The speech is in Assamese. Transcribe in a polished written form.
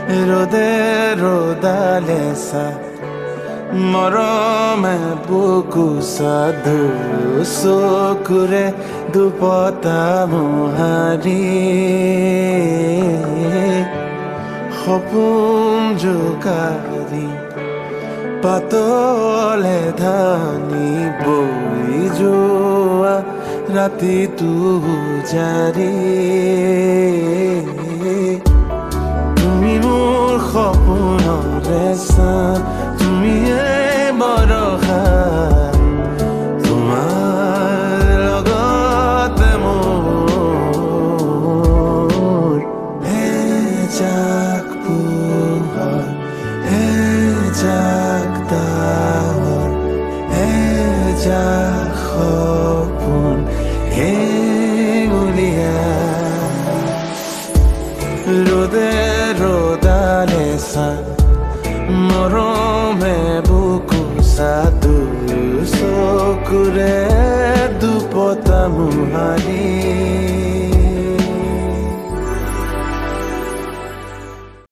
ৰোদে ৰোদালে সা মৰমে বুকু সাধু চকুৰে দুপতা মোহাৰি সপোন জোকাৰি পাতলে ধানি বৈ যোৱা ৰাতিটো জাৰি তুমি মোৰ সপোনৰে চাঁদ তুমিয়ে বৰষা তোমাৰ লগতে মোৰ এজাক পোহৰ এজাক ডাৱৰ এজাক সপোন হেঙুলীয়া ৰোদে ৰোদালে সা মৰমে বুকু সাধু চকুৰে দুপতা মোহাৰি